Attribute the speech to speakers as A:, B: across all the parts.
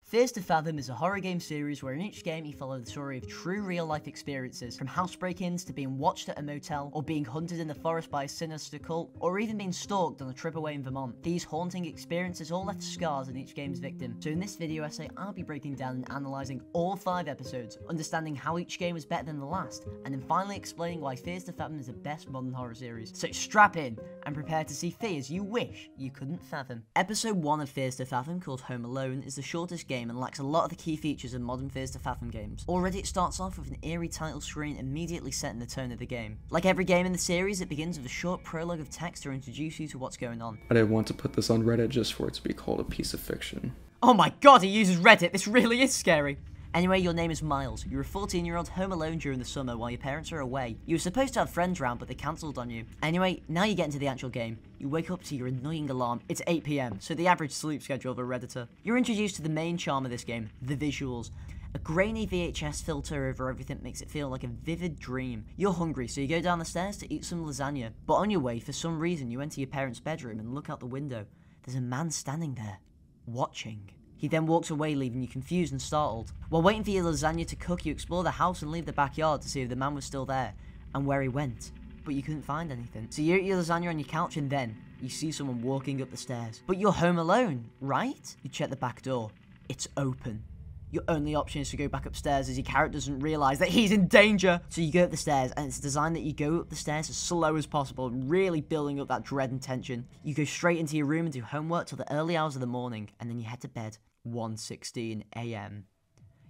A: Fears to Fathom is a horror game series where in each game you follow the story of true real-life experiences, from house break-ins to being watched at a motel, or being hunted in the forest by a sinister cult, or even being stalked on a trip away in Vermont. These haunting experiences all left scars in each game's victim. So in this video essay, I'll be breaking down and analysing all 5 episodes, understanding how each game was better than the last, and then finally explaining why Fears to Fathom is the best modern horror series. So strap in and prepare to see fears you wish you couldn't fathom. Episode 1 of Fears to Fathom, called Home Alone, is the shortest game and lacks a lot of the key features of modern Fears to Fathom games. Already it starts off with an eerie title screen immediately setting the tone of the game. Like every game in the series, it begins with a short prologue of text to introduce you to what's going on.
B: I didn't want to put this on Reddit just for it to be called a piece of fiction.
A: Oh my god, he uses Reddit, this really is scary. Anyway, your name is Miles. You're a 14-year-old home alone during the summer while your parents are away. You were supposed to have friends around, but they cancelled on you. Anyway, now you get into the actual game. You wake up to your annoying alarm. It's 8 PM, so the average sleep schedule of a Redditor. You're introduced to the main charm of this game, the visuals. A grainy VHS filter over everything makes it feel like a vivid dream. You're hungry, so you go down the stairs to eat some lasagna. But on your way, for some reason, you enter your parents' bedroom and look out the window. There's a man standing there, watching. He then walks away, leaving you confused and startled. While waiting for your lasagna to cook, you explore the house and leave the backyard to see if the man was still there, and where he went. But you couldn't find anything. So you eat your lasagna on your couch and then, you see someone walking up the stairs. But you're home alone, right? You check the back door. It's open. Your only option is to go back upstairs as your character doesn't realise that he's in danger. So you go up the stairs, and it's designed that you go up the stairs as slow as possible, really building up that dread and tension. You go straight into your room and do homework till the early hours of the morning, and then you head to bed. 1:16 AM.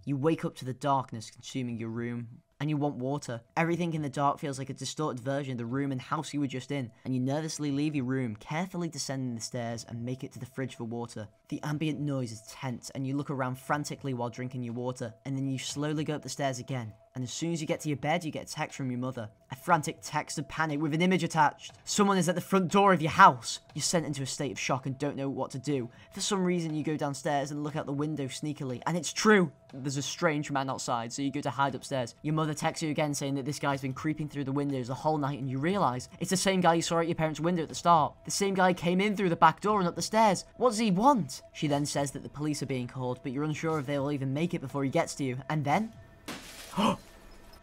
A: You wake up to the darkness consuming your room, and you want water. Everything in the dark feels like a distorted version of the room and house you were just in, and you nervously leave your room, carefully descending the stairs and make it to the fridge for water. The ambient noise is tense, and you look around frantically while drinking your water, and then you slowly go up the stairs again. And as soon as you get to your bed, you get a text from your mother. A frantic text of panic with an image attached. Someone is at the front door of your house. You're sent into a state of shock and don't know what to do. For some reason, you go downstairs and look out the window sneakily. And it's true. There's a strange man outside, so you go to hide upstairs. Your mother texts you again saying that this guy's been creeping through the windows the whole night, and you realise it's the same guy you saw at your parents' window at the start. The same guy came in through the back door and up the stairs. What does he want? She then says that the police are being called, but you're unsure if they'll even make it before he gets to you. And then...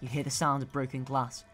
A: you hear the sound of broken glass.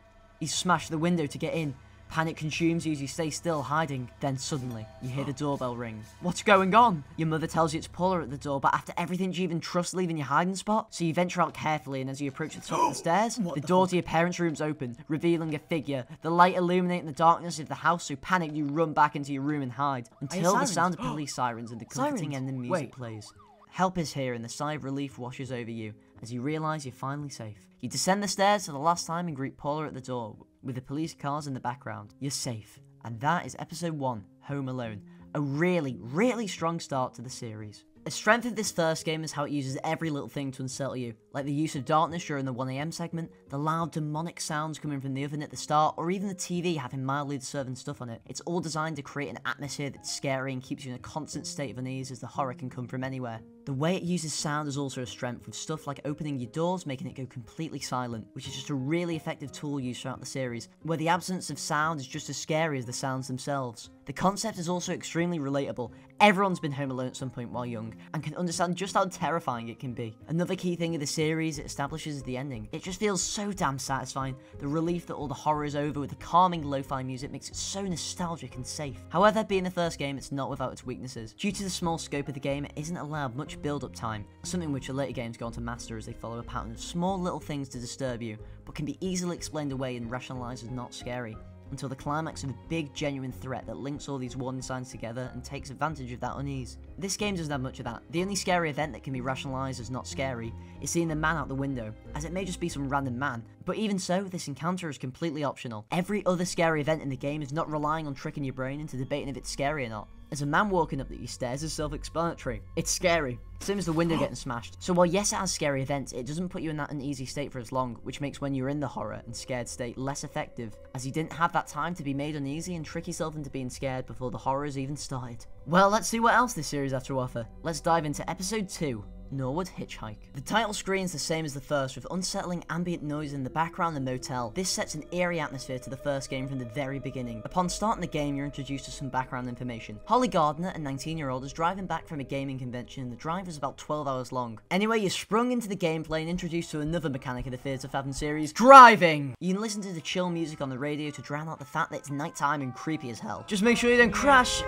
A: You smash the window to get in. Panic consumes you as you stay still, hiding. Then suddenly, you hear the doorbell ring. What's going on? Your mother tells you it's Paula at the door, but after everything, do you even trust leaving your hiding spot? So you venture out carefully, and as you approach the top of the stairs, the door to your parents' room's open, revealing a figure. The light illuminating the darkness of the house, so panicked, you run back into your room and hide. Until the sound of police sirens and the comforting ending music plays. Help is here, and the sigh of relief washes over you as you realise you're finally safe. You descend the stairs for the last time and greet Paula at the door, with the police cars in the background. You're safe. And that is episode 1, Home Alone. A really, really strong start to the series. A strength of this first game is how it uses every little thing to unsettle you, like the use of darkness during the 1 AM segment, the loud demonic sounds coming from the oven at the start, or even the TV having mildly disturbing stuff on it. It's all designed to create an atmosphere that's scary and keeps you in a constant state of unease, as the horror can come from anywhere. The way it uses sound is also a strength, with stuff like opening your doors making it go completely silent, which is just a really effective tool used throughout the series, where the absence of sound is just as scary as the sounds themselves. The concept is also extremely relatable. Everyone's been home alone at some point while young, and can understand just how terrifying it can be. Another key thing of the series it establishes is the ending. It just feels so damn satisfying. The relief that all the horror is over with the calming lo-fi music makes it so nostalgic and safe. However, being the first game, it's not without its weaknesses. Due to the small scope of the game, it isn't allowed much build-up time, something which the later games go on to master as they follow a pattern of small little things to disturb you, but can be easily explained away and rationalised as not scary, until the climax of a big genuine threat that links all these warning signs together and takes advantage of that unease. This game doesn't have much of that. The only scary event that can be rationalised as not scary is seeing the man out the window, as it may just be some random man, but even so, this encounter is completely optional. Every other scary event in the game is not relying on tricking your brain into debating if it's scary or not, as a man walking up your stairs is self-explanatory. It's scary. Same as the window getting smashed. So while yes it has scary events, it doesn't put you in that uneasy state for as long, which makes when you're in the horror and scared state less effective, as you didn't have that time to be made uneasy and trick yourself into being scared before the horrors even started. Well, let's see what else this series has to offer. Let's dive into episode 2, Norwood Hitchhike. The title screen is the same as the first, with unsettling ambient noise in the background of the motel. This sets an eerie atmosphere to the first game from the very beginning. Upon starting the game, you're introduced to some background information. Holly Gardner, a 19-year-old, is driving back from a gaming convention, and the drive was about 12 hours long. Anyway, you're sprung into the gameplay and introduced to another mechanic of the Fears of Fathom series, driving! You can listen to the chill music on the radio to drown out the fact that it's nighttime and creepy as hell. Just make sure you don't crash.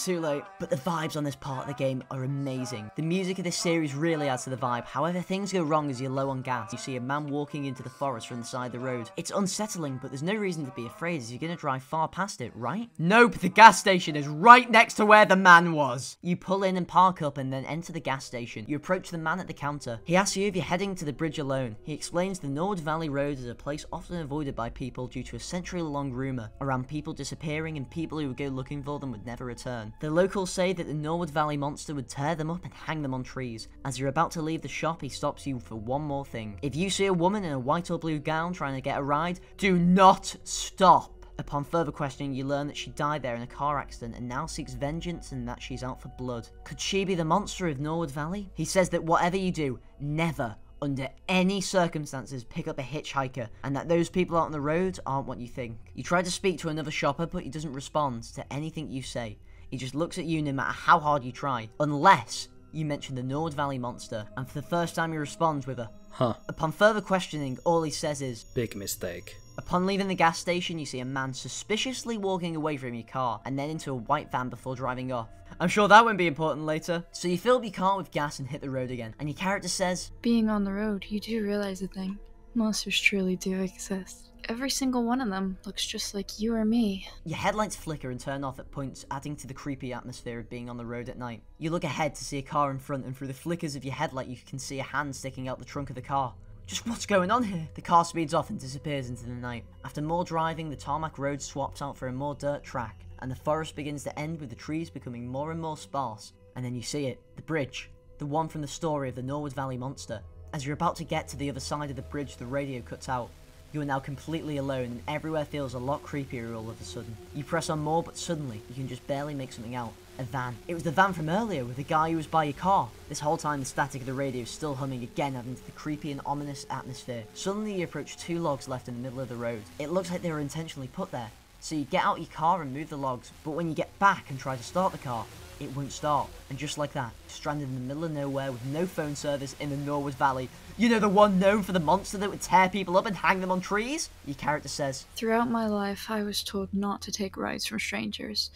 A: Too late. But the vibes on this part of the game are amazing. The music of this series really adds to the vibe. However, things go wrong as you're low on gas. You see a man walking into the forest from the side of the road. It's unsettling, but there's no reason to be afraid as you're going to drive far past it, right? Nope, the gas station is right next to where the man was. You pull in and park up and then enter the gas station. You approach the man at the counter. He asks you if you're heading to the bridge alone. He explains the Norwood Valley Road is a place often avoided by people due to a century-long rumour around people disappearing and people who would go looking for them would never return. The locals say that the Norwood Valley monster would tear them up and hang them on trees. As you're about to leave the shop, he stops you for one more thing. If you see a woman in a white or blue gown trying to get a ride, do not stop. Upon further questioning, you learn that she died there in a car accident and now seeks vengeance and that she's out for blood. Could she be the monster of Norwood Valley? He says that whatever you do, never, under any circumstances, pick up a hitchhiker, and that those people out on the road aren't what you think. You try to speak to another shopper, but he doesn't respond to anything you say. He just looks at you no matter how hard you try, unless you mention the Norwood Valley monster, and for the first time he responds with a huh. Upon further questioning, all he says is
C: big mistake.
A: Upon leaving the gas station, you see a man suspiciously walking away from your car, and then into a white van before driving off. I'm sure that won't be important later. So you fill up your car with gas and hit the road again, and your character says,
D: being on the road, you do realize a thing. Monsters truly do exist. Every single one of them looks just like you or me.
A: Your headlights flicker and turn off at points, adding to the creepy atmosphere of being on the road at night. You look ahead to see a car in front, and through the flickers of your headlight you can see a hand sticking out the trunk of the car. Just what's going on here? The car speeds off and disappears into the night. After more driving, the tarmac road swaps out for a more dirt track, and the forest begins to end with the trees becoming more and more sparse. And then you see it, the bridge, the one from the story of the Norwood Valley monster. As you're about to get to the other side of the bridge, the radio cuts out. You are now completely alone and everywhere feels a lot creepier all of a sudden. You press on more, but suddenly you can just barely make something out. A van. It was the van from earlier with the guy who was by your car. This whole time the static of the radio is still humming again, adding to the creepy and ominous atmosphere. Suddenly you approach two logs left in the middle of the road. It looks like they were intentionally put there. So you get out your car and move the logs, but when you get back and try to start the car, it won't start. And just like that, stranded in the middle of nowhere with no phone service in the Norwood Valley. You know, the one known for the monster that would tear people up and hang them on trees? Your character says,
D: throughout my life, I was told not to take rides from strangers.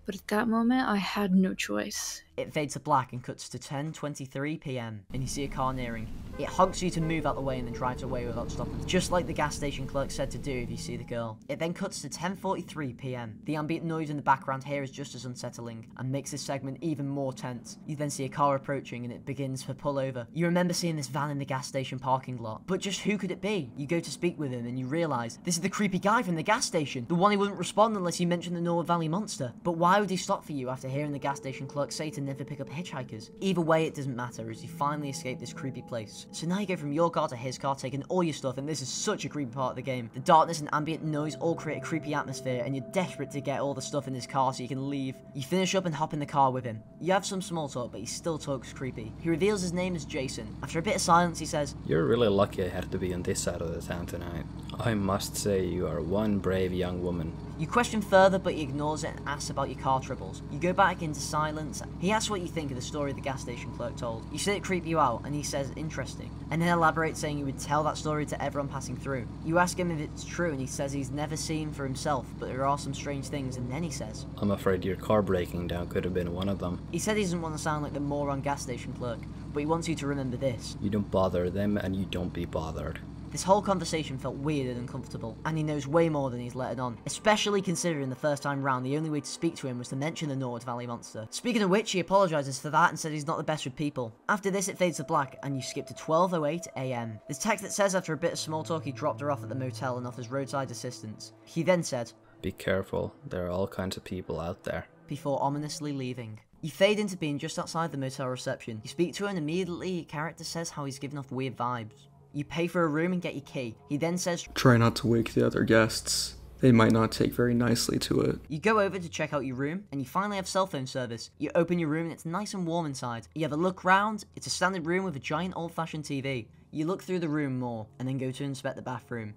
D: But at that moment, I had no choice.
A: It fades to black and cuts to 10:23 PM, and you see a car nearing. It honks you to move out the way and then drives away without stopping, just like the gas station clerk said to do if you see the girl. It then cuts to 10:43 PM. The ambient noise in the background here is just as unsettling, and makes this segment even more tense. You then see a car approaching and it begins to pull over. You remember seeing this van in the gas station parking lot, but just who could it be? You go to speak with him and you realise this is the creepy guy from the gas station, the one who wouldn't respond unless you mentioned the Norwood Valley monster. But why would he stop for you after hearing the gas station clerk say to never pick up hitchhikers? Either way, it doesn't matter as you finally escape this creepy place. So now you go from your car to his car, taking all your stuff, and this is such a creepy part of the game. The darkness and ambient noise all create a creepy atmosphere, and you're desperate to get all the stuff in his car so you can leave. You finish up and hop in the car with him. You have some small talk, but he still talks creepy. He reveals his name as Jason. After a bit of silence, he says,
C: "You're really lucky I had to be on this side of the town tonight. I must say you are one brave young woman."
A: You question further, but he ignores it and asks about your car troubles. You go back into silence. He asks what you think of the story the gas station clerk told. You say it creeped you out, and he says interesting, and then elaborates saying he would tell that story to everyone passing through. You ask him if it's true, and he says he's never seen for himself, but there are some strange things, and then he says,
C: "I'm afraid your car breaking down could have been one of them."
A: He said he doesn't want to sound like the moron gas station clerk, but he wants you to remember this.
C: You don't bother them, and you don't be bothered.
A: This whole conversation felt weird and uncomfortable, and he knows way more than he's letting on, especially considering the first time round the only way to speak to him was to mention the Norwood Valley monster. Speaking of which, he apologises for that and said he's not the best with people. After this, it fades to black, and you skip to 12:08 AM. There's text that says after a bit of small talk he dropped her off at the motel and offers roadside assistance. He then said,
C: "Be careful, there are all kinds of people out there,"
A: before ominously leaving. You fade into being just outside the motel reception. You speak to her and immediately your character says how he's giving off weird vibes. You pay for a room and get your key. He then says,
B: "Try not to wake the other guests. They might not take very nicely to it.
A: You go over to check out your room, and you finally have cell phone service. You open your room and it's nice and warm inside. You have a look round, it's a standard room with a giant old-fashioned TV. You look through the room more, and then go to inspect the bathroom.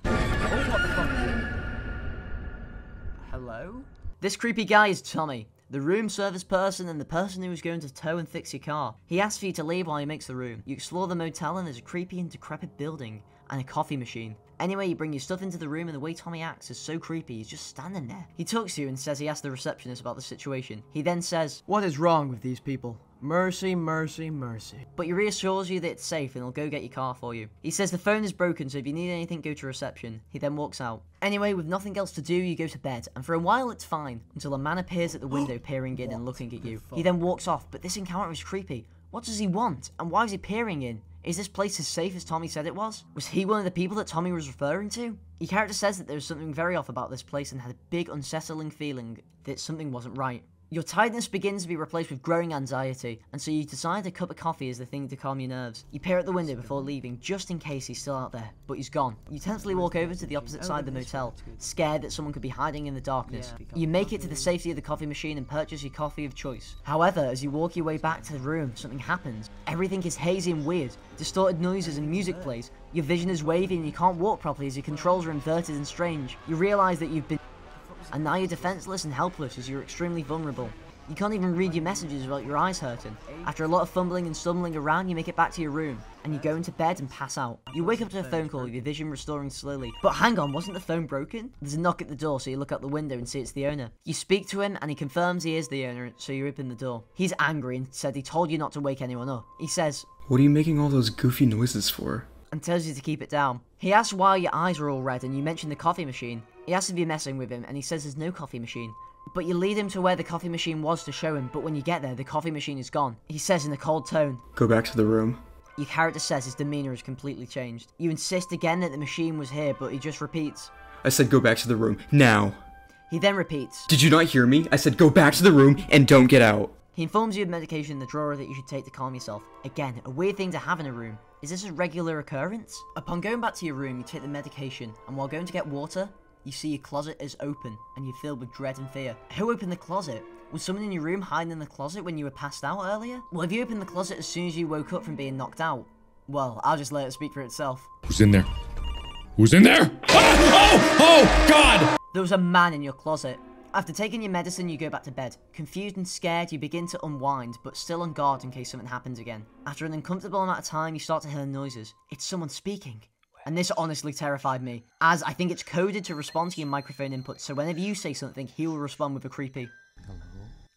A: Oh, what the fuck? Hello? This creepy guy is Tommy, the room service person and the person who is going to tow and fix your car. He asks for you to leave while he makes the room. You explore the motel and there's a creepy and decrepit building and a coffee machine. Anyway, you bring your stuff into the room and the way Tommy acts is so creepy, he's just standing there. He talks to you and says he asked the receptionist about the situation. He then says, "What is wrong with these people? Mercy, mercy, mercy." But he reassures you that it's safe and he'll go get your car for you. He says the phone is broken, so if you need anything, go to reception. He then walks out. Anyway, with nothing else to do, you go to bed, and for a while it's fine, until a man appears at the window peering in and looking at you. He then walks off, but this encounter is creepy. What does he want? And why is he peering in? Is this place as safe as Tommy said it was? Was he one of the people that Tommy was referring to? Your character says that there was something very off about this place and had a big unsettling feeling that something wasn't right. Your tiredness begins to be replaced with growing anxiety, and so you decide a cup of coffee is the thing to calm your nerves. You peer at the window before leaving, just in case he's still out there, but he's gone. You tensely walk over to the opposite side of the motel, scared that someone could be hiding in the darkness. You make it to the safety of the coffee machine and purchase your coffee of choice. However, as you walk your way back to the room, something happens. Everything is hazy and weird. Distorted noises and music plays. Your vision is wavy and you can't walk properly as your controls are inverted and strange. You realise that you've been... and now you're defenseless and helpless as you're extremely vulnerable. You can't even read your messages without your eyes hurting. After a lot of fumbling and stumbling around, you make it back to your room, and you go into bed and pass out. You wake up to a phone call with your vision restoring slowly. But hang on, wasn't the phone broken? There's a knock at the door, so you look out the window and see it's the owner. You speak to him, and he confirms he is the owner, so you open the door. He's angry and said he told you not to wake anyone up. He says,
B: "What are you making all those goofy noises for?"
A: and tells you to keep it down. He asks why your eyes are all red, and you mention the coffee machine. He asks if you're messing with him, and he says there's no coffee machine. But you lead him to where the coffee machine was to show him, but when you get there, the coffee machine is gone. He says in a cold tone,
B: "Go back to the room."
A: Your character says his demeanour has completely changed. You insist again that the machine was here, but he just repeats,
B: "I said go back to the room, now."
A: He then repeats,
B: "Did you not hear me? I said go back to the room and don't get out."
A: He informs you of medication in the drawer that you should take to calm yourself. Again, a weird thing to have in a room. Is this a regular occurrence? Upon going back to your room, you take the medication, and while going to get water, you see your closet is open, and you're filled with dread and fear. Who opened the closet? Was someone in your room hiding in the closet when you were passed out earlier? Well, if you opened the closet as soon as you woke up from being knocked out, well, I'll just let it speak for itself.
E: Who's in there? Who's in there? Ah! Oh, God!
A: There was a man in your closet. After taking your medicine, you go back to bed. Confused and scared, you begin to unwind, but still on guard in case something happens again. After an uncomfortable amount of time, you start to hear noises. It's someone speaking. And this honestly terrified me, as I think it's coded to respond to your microphone input, so whenever you say something, he will respond with a creepy.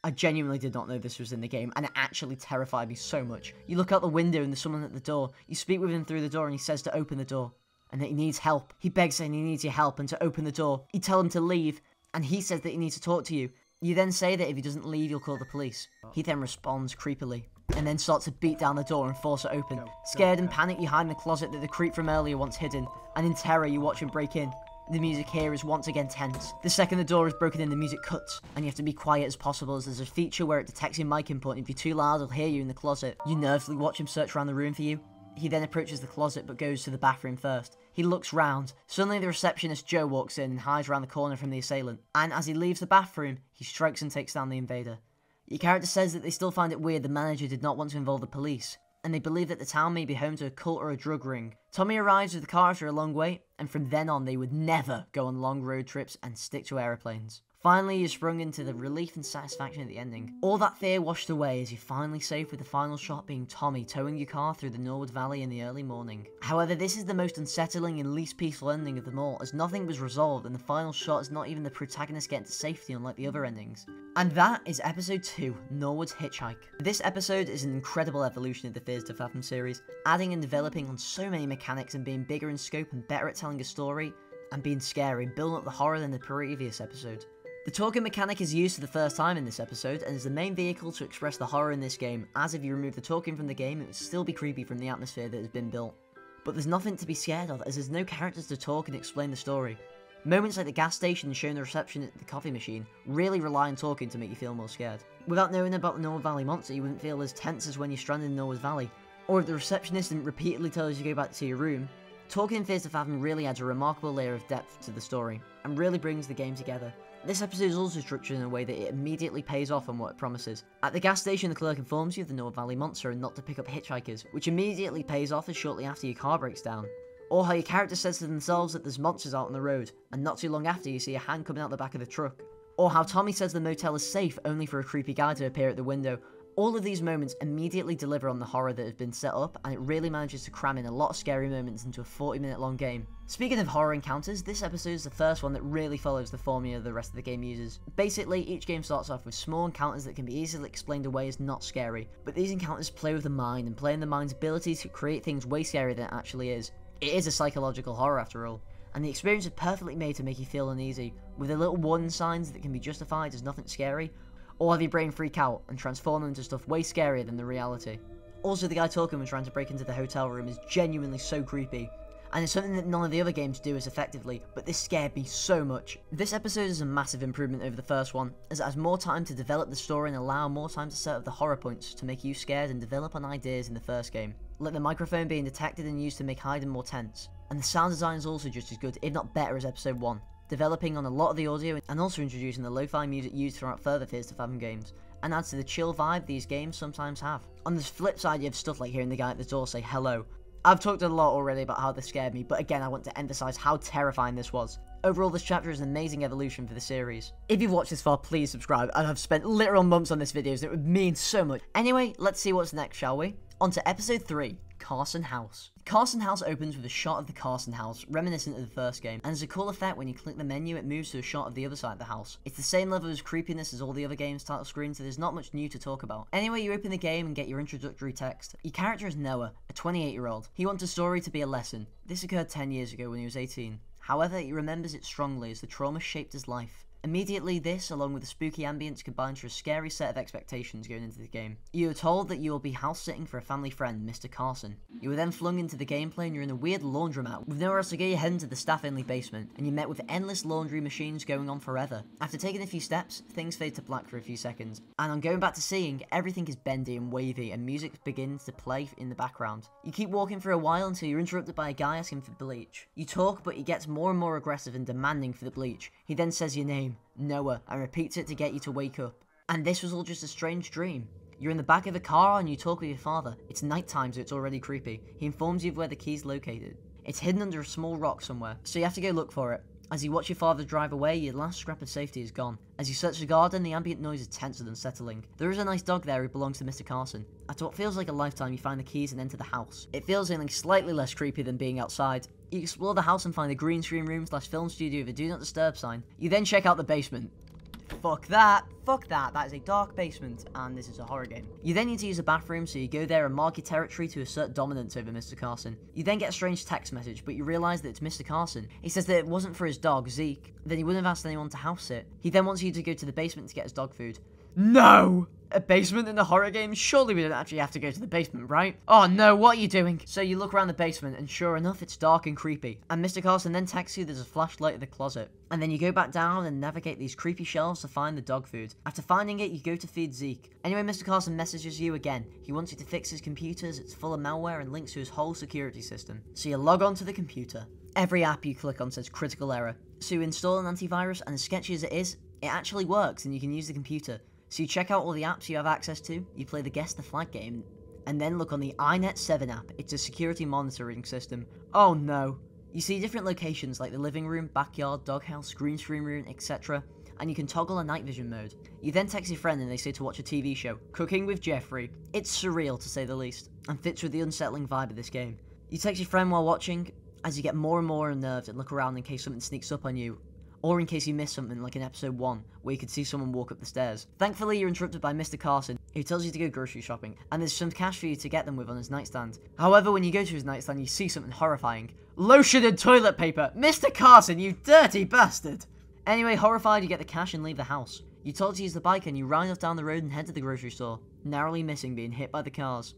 A: I genuinely did not know this was in the game, and it actually terrified me so much. You look out the window and there's someone at the door. You speak with him through the door and he says to open the door, and that he needs help. He begs saying he needs your help and to open the door. You tell him to leave, and he says that he needs to talk to you. You then say that if he doesn't leave, you'll call the police. He then responds creepily, and then starts to beat down the door and force it open. Scared and panicked, you hide in the closet that the creep from earlier once hidden, and in terror you watch him break in. The music here is once again tense. The second the door is broken in, the music cuts, and you have to be quiet as possible as there's a feature where it detects your mic input, and if you're too loud, it'll hear you in the closet. You nervously watch him search around the room for you. He then approaches the closet but goes to the bathroom first. He looks round. Suddenly the receptionist Joe walks in and hides around the corner from the assailant, and as he leaves the bathroom, he strikes and takes down the invader. Your character says that they still find it weird the manager did not want to involve the police, and they believe that the town may be home to a cult or a drug ring. Tommy arrives with the car after a long wait, and from then on they would never go on long road trips and stick to aeroplanes. Finally, you're sprung into the relief and satisfaction at the ending. All that fear washed away as you're finally safe, with the final shot being Tommy towing your car through the Norwood Valley in the early morning. However, this is the most unsettling and least peaceful ending of them all, as nothing was resolved and the final shot is not even the protagonist getting to safety, unlike the other endings. And that is episode 2, Norwood's Hitchhike. This episode is an incredible evolution of the Fears to Fathom series, adding and developing on so many mechanics and being bigger in scope and better at telling a story and being scary and building up the horror than the previous episode. The talking mechanic is used for the first time in this episode and is the main vehicle to express the horror in this game, as if you remove the talking from the game it would still be creepy from the atmosphere that has been built. But there's nothing to be scared of, as there's no characters to talk and explain the story. Moments like the gas station and showing the reception at the coffee machine really rely on talking to make you feel more scared. Without knowing about the Norwood Valley monster, you wouldn't feel as tense as when you're stranded in Norwood Valley. Or if the receptionist didn't repeatedly tell you to go back to your room, Talking in Fears to Fathom really adds a remarkable layer of depth to the story, and really brings the game together. This episode is also structured in a way that it immediately pays off on what it promises. At the gas station, the clerk informs you of the Norwood Valley monster and not to pick up hitchhikers, which immediately pays off as shortly after your car breaks down. Or how your character says to themselves that there's monsters out on the road, and not too long after you see a hand coming out the back of the truck. Or how Tommy says the motel is safe only for a creepy guy to appear at the window. All of these moments immediately deliver on the horror that has been set up, and it really manages to cram in a lot of scary moments into a 40-minute long game. Speaking of horror encounters, this episode is the first one that really follows the formula the rest of the game uses. Basically, each game starts off with small encounters that can be easily explained away as not scary, but these encounters play with the mind and play in the mind's ability to create things way scarier than it actually is. It is a psychological horror after all, and the experience is perfectly made to make you feel uneasy, with the little warning signs that can be justified as nothing scary, or have your brain freak out and transform them into stuff way scarier than the reality. Also, the guy talking when trying to break into the hotel room is genuinely so creepy, and it's something that none of the other games do as effectively, but this scared me so much. This episode is a massive improvement over the first one, as it has more time to develop the story and allow more time to set up the horror points to make you scared and develop on ideas in the first game, like the microphone being detected and used to make hiding more tense. And the sound design is also just as good, if not better, as episode 1. Developing on a lot of the audio and also introducing the lo-fi music used throughout further Fears to Fathom games, and adds to the chill vibe these games sometimes have. On the flip side, you have stuff like hearing the guy at the door say hello. I've talked a lot already about how this scared me, but again I want to emphasize how terrifying this was. Overall, this chapter is an amazing evolution for the series. If you've watched this far, please subscribe. I've spent literal months on this video, so it would mean so much. Anyway, let's see what's next, shall we? On to episode 3, Carson House. Carson House opens with a shot of the Carson House, reminiscent of the first game, and there's a cool effect when you click the menu, it moves to a shot of the other side of the house. It's the same level of creepiness as all the other games' title screens, so there's not much new to talk about. Anyway, you open the game and get your introductory text. Your character is Noah, a 28-year-old. He wants a story to be a lesson. This occurred 10 years ago when he was 18. However, he remembers it strongly as the trauma shaped his life. Immediately, this, along with the spooky ambience, combines for a scary set of expectations going into the game. You are told that you will be house-sitting for a family friend, Mr. Carson. You are then flung into the gameplay and you're in a weird laundromat with nowhere else to go. You head into the staff-only basement, and you're met with endless laundry machines going on forever. After taking a few steps, things fade to black for a few seconds, and on going back to seeing, everything is bendy and wavy, and music begins to play in the background. You keep walking for a while until you're interrupted by a guy asking for bleach. You talk, but he gets more and more aggressive and demanding for the bleach. He then says your name, Noah, and repeats it to get you to wake up. And this was all just a strange dream. You're in the back of a car and you talk with your father. It's nighttime, so it's already creepy. He informs you of where the key's located. It's hidden under a small rock somewhere, so you have to go look for it. As you watch your father drive away, your last scrap of safety is gone. As you search the garden, the ambient noise is tense and unsettling. There is a nice dog there who belongs to Mr. Carson. After what feels like a lifetime, you find the keys and enter the house. It feels only slightly less creepy than being outside. You explore the house and find a green screen room / film studio with a do not disturb sign. You then check out the basement. Fuck that, that is a dark basement, and this is a horror game. You then need to use a bathroom, so you go there and mark your territory to assert dominance over Mr. Carson. You then get a strange text message, but you realise that it's Mr. Carson. He says that it wasn't for his dog, Zeke, then he wouldn't have asked anyone to house sit. He then wants you to go to the basement to get his dog food. No! A basement in a horror game? Surely we don't actually have to go to the basement, right? Oh no, what are you doing? So you look around the basement, and sure enough, it's dark and creepy. And Mr. Carson then texts you there's a flashlight in the closet. And then you go back down and navigate these creepy shelves to find the dog food. After finding it, you go to feed Zeke. Anyway, Mr. Carson messages you again. He wants you to fix his computers, it's full of malware and links to his whole security system. So you log on to the computer. Every app you click on says critical error. So you install an antivirus, and as sketchy as it is, it actually works and you can use the computer. So you check out all the apps you have access to, you play the Guess the Flag game, and then look on the iNet 7 app. It's a security monitoring system. Oh no. You see different locations like the living room, backyard, doghouse, green screen room, etc. And you can toggle a night vision mode. You then text your friend and they say to watch a TV show, Cooking with Jeffrey. It's surreal to say the least, and fits with the unsettling vibe of this game. You text your friend while watching, as you get more and more unnerved and look around in case something sneaks up on you, or in case you miss something like in episode 1, where you could see someone walk up the stairs. Thankfully, you're interrupted by Mr. Carson, who tells you to go grocery shopping, and there's some cash for you to get them with on his nightstand. However, when you go to his nightstand, you see something horrifying. Lotion and toilet paper! Mr. Carson, you dirty bastard! Anyway, horrified, you get the cash and leave the house. You're told to use the bike and you ride off down the road and head to the grocery store, narrowly missing being hit by the cars.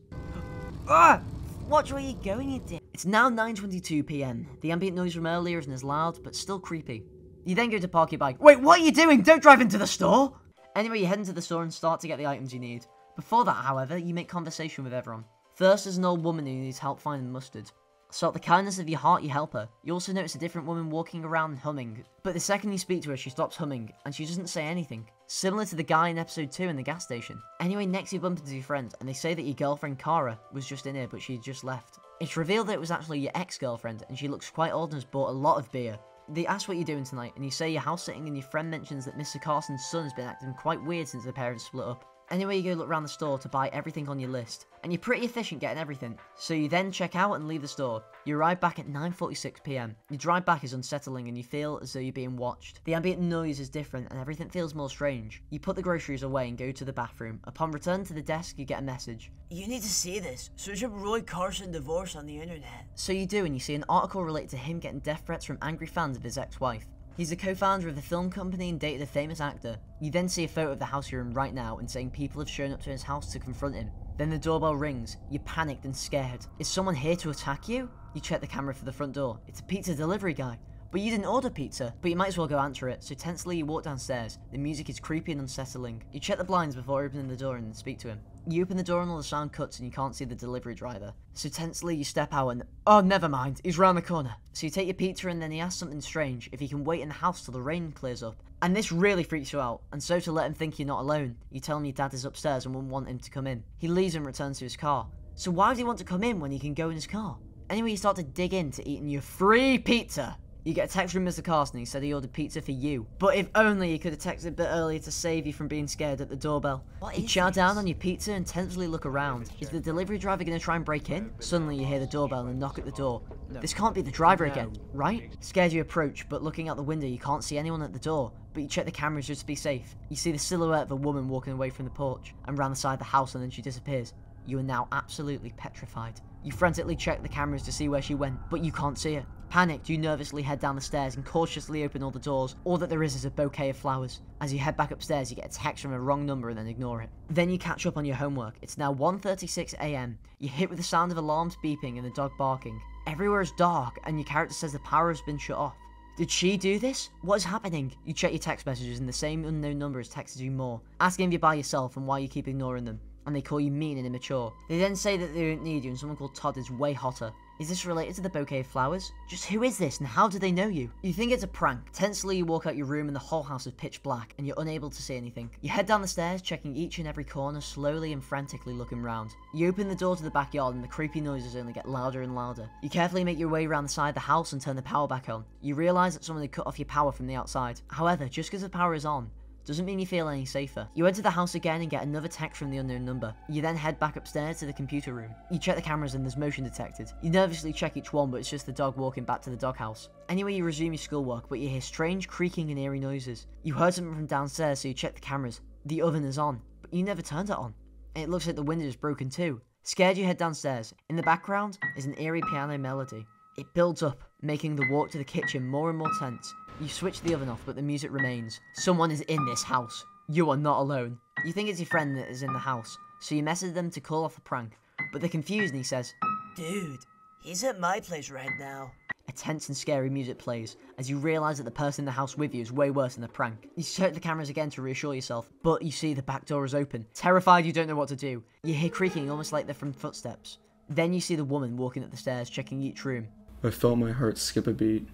A: Ah! Watch where you're going, you dick. It's now 9:22 PM. The ambient noise from earlier isn't as loud, but still creepy. You then go to park your bike. Wait, what are you doing? Don't drive into the store! Anyway, you head into the store and start to get the items you need. Before that, however, you make conversation with everyone. First, there's an old woman who needs help finding mustard. So out the kindness of your heart, you help her. You also notice a different woman walking around and humming, but the second you speak to her, she stops humming, and she doesn't say anything. Similar to the guy in episode 2 in the gas station. Anyway, next you bump into your friend, and they say that your girlfriend Cara was just in here, but she had just left. It's revealed that it was actually your ex-girlfriend, and she looks quite old and has bought a lot of beer. They ask what you're doing tonight, and you say you're house sitting, and your friend mentions that Mr. Carson's son has been acting quite weird since their parents split up. Anyway, you go look around the store to buy everything on your list, and you're pretty efficient getting everything, so you then check out and leave the store. You arrive back at 9:46 PM. Your drive back is unsettling and you feel as though you're being watched. The ambient noise is different and everything feels more strange. You put the groceries away and go to the bathroom. Upon return to the desk, you get a message.
F: You need to see this. Search up Roy Carson divorce on the internet.
A: So you do, and you see an article related to him getting death threats from angry fans of his ex-wife. He's the co-founder of the film company and dated a famous actor. You then see a photo of the house you're in right now and saying people have shown up to his house to confront him. Then the doorbell rings. You're panicked and scared. Is someone here to attack you? You check the camera for the front door. It's a pizza delivery guy. But you didn't order pizza, but you might as well go answer it, so tensely you walk downstairs. The music is creepy and unsettling. You check the blinds before opening the door and speak to him. You open the door and all the sound cuts and you can't see the delivery driver. So tensely you step out and, oh never mind, he's round the corner. So you take your pizza and then he asks something strange, if he can wait in the house till the rain clears up. And this really freaks you out, and so to let him think you're not alone, you tell him your dad is upstairs and won't want him to come in. He leaves and returns to his car. So why would he want to come in when he can go in his car? Anyway, you start to dig into eating your free pizza. You get a text from Mr. Carson. He said he ordered pizza for you. But if only he could have texted a bit earlier to save you from being scared at the doorbell. You chow down on your pizza and tensely look around. Is the delivery driver going to try and break in? Suddenly you hear the doorbell and knock at the door. This can't be the driver again, right? Scared you approach, but looking out the window you can't see anyone at the door. But you check the cameras just to be safe. You see the silhouette of a woman walking away from the porch and round the side of the house, and then she disappears. You are now absolutely petrified. You frantically check the cameras to see where she went, but you can't see her. Panicked, you nervously head down the stairs and cautiously open all the doors. All that there is a bouquet of flowers. As you head back upstairs, you get a text from a wrong number and then ignore it. Then you catch up on your homework. It's now 1:36 AM. You're hit with the sound of alarms beeping and the dog barking. Everywhere is dark, and your character says the power has been shut off. Did she do this? What is happening? You check your text messages and the same unknown number has texted you more, asking if you're by yourself and why you keep ignoring them. And they call you mean and immature. They then say that they don't need you and someone called Todd is way hotter. Is this related to the bouquet of flowers? Just who is this and how do they know you? You think it's a prank. Tensely you walk out your room and the whole house is pitch black and you're unable to see anything. You head down the stairs, checking each and every corner, slowly and frantically looking round. You open the door to the backyard and the creepy noises only get louder and louder. You carefully make your way around the side of the house and turn the power back on. You realise that someone had cut off your power from the outside. However, just because the power is on, doesn't mean you feel any safer. You enter the house again and get another text from the unknown number. You then head back upstairs to the computer room. You check the cameras and there's motion detected. You nervously check each one, but it's just the dog walking back to the doghouse. Anyway, you resume your schoolwork, but you hear strange creaking and eerie noises. You heard something from downstairs, so you check the cameras. The oven is on, but you never turned it on. And it looks like the window is broken too. Scared, you head downstairs. In the background is an eerie piano melody. It builds up, making the walk to the kitchen more and more tense. You switch the oven off, but the music remains. Someone is in this house. You are not alone. You think it's your friend that is in the house, so you message them to call off the prank. But they're confused and he says,
F: Dude, he's at my place right now.
A: A tense and scary music plays, as you realise that the person in the house with you is way worse than the prank. You check the cameras again to reassure yourself, but you see the back door is open. Terrified, you don't know what to do. You hear creaking almost like they're from footsteps. Then you see the woman walking up the stairs, checking each room.
B: I felt my heart skip a beat.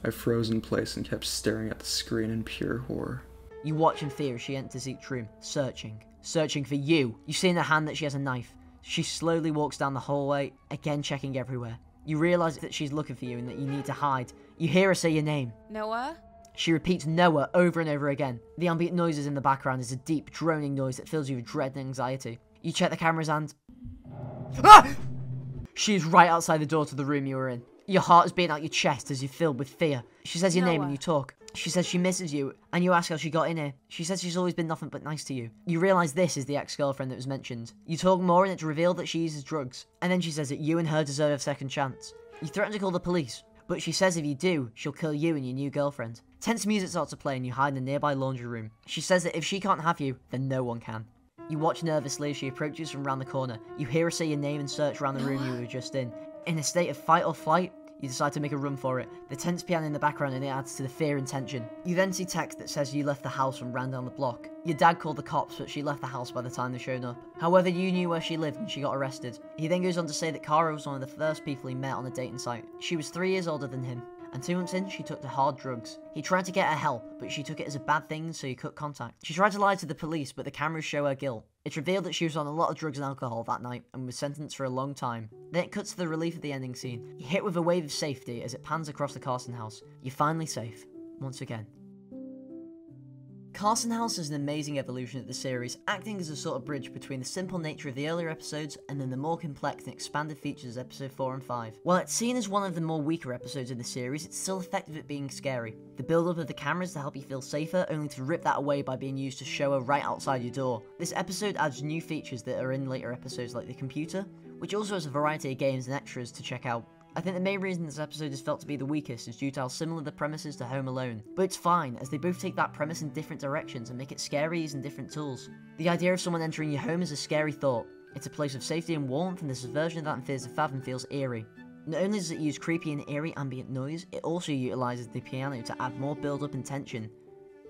B: I froze in place and kept staring at the screen in pure horror.
A: You watch in fear as she enters each room, searching for you. You see in her hand that she has a knife. She slowly walks down the hallway, again checking everywhere. You realise that she's looking for you and that you need to hide. You hear her say your name.
G: Noah?
A: She repeats Noah over and over again. The ambient noises in the background is a deep, droning noise that fills you with dread and anxiety. You check the cameras and... Ah! She's right outside the door to the room you were in. Your heart is beating out your chest as you're filled with fear. She says your name and you talk. She says she misses you, and you ask how she got in here. She says she's always been nothing but nice to you. You realise this is the ex-girlfriend that was mentioned. You talk more and it's revealed that she uses drugs. And then she says that you and her deserve a second chance. You threaten to call the police, but she says if you do, she'll kill you and your new girlfriend. Tense music starts to play and you hide in a nearby laundry room. She says that if she can't have you, then no one can. You watch nervously as she approaches from round the corner. You hear her say your name and search around the room you were just in. In a state of fight or flight, You decide to make a run for it. The tense piano in the background, and it adds to the fear and tension. You then see text that says you left the house and ran down the block. Your dad called the cops, but she left the house by the time they showed up. However, you knew where she lived and she got arrested. He then goes on to say that Kara was one of the first people he met on a dating site. She was 3 years older than him, and 2 months in, she took to hard drugs. He tried to get her help, but she took it as a bad thing, so he cut contact. She tried to lie to the police, but the cameras show her guilt. It's revealed that she was on a lot of drugs and alcohol that night, and was sentenced for a long time. Then it cuts to the relief of the ending scene. You're hit with a wave of safety as it pans across the Carson house. You're finally safe. Once again. Carson House is an amazing evolution of the series, acting as a sort of bridge between the simple nature of the earlier episodes and then the more complex and expanded features of episode 4 and 5. While it's seen as one of the more weaker episodes of the series, it's still effective at being scary. The build-up of the cameras to help you feel safer, only to rip that away by being used to show her right outside your door. This episode adds new features that are in later episodes like the computer, which also has a variety of games and extras to check out. I think the main reason this episode is felt to be the weakest is due to how similar the premise is to Home Alone. But it's fine, as they both take that premise in different directions and make it scary using different tools. The idea of someone entering your home is a scary thought. It's a place of safety and warmth, and this version of that in Fears of Fathom feels eerie. Not only does it use creepy and eerie ambient noise, it also utilises the piano to add more build-up and tension.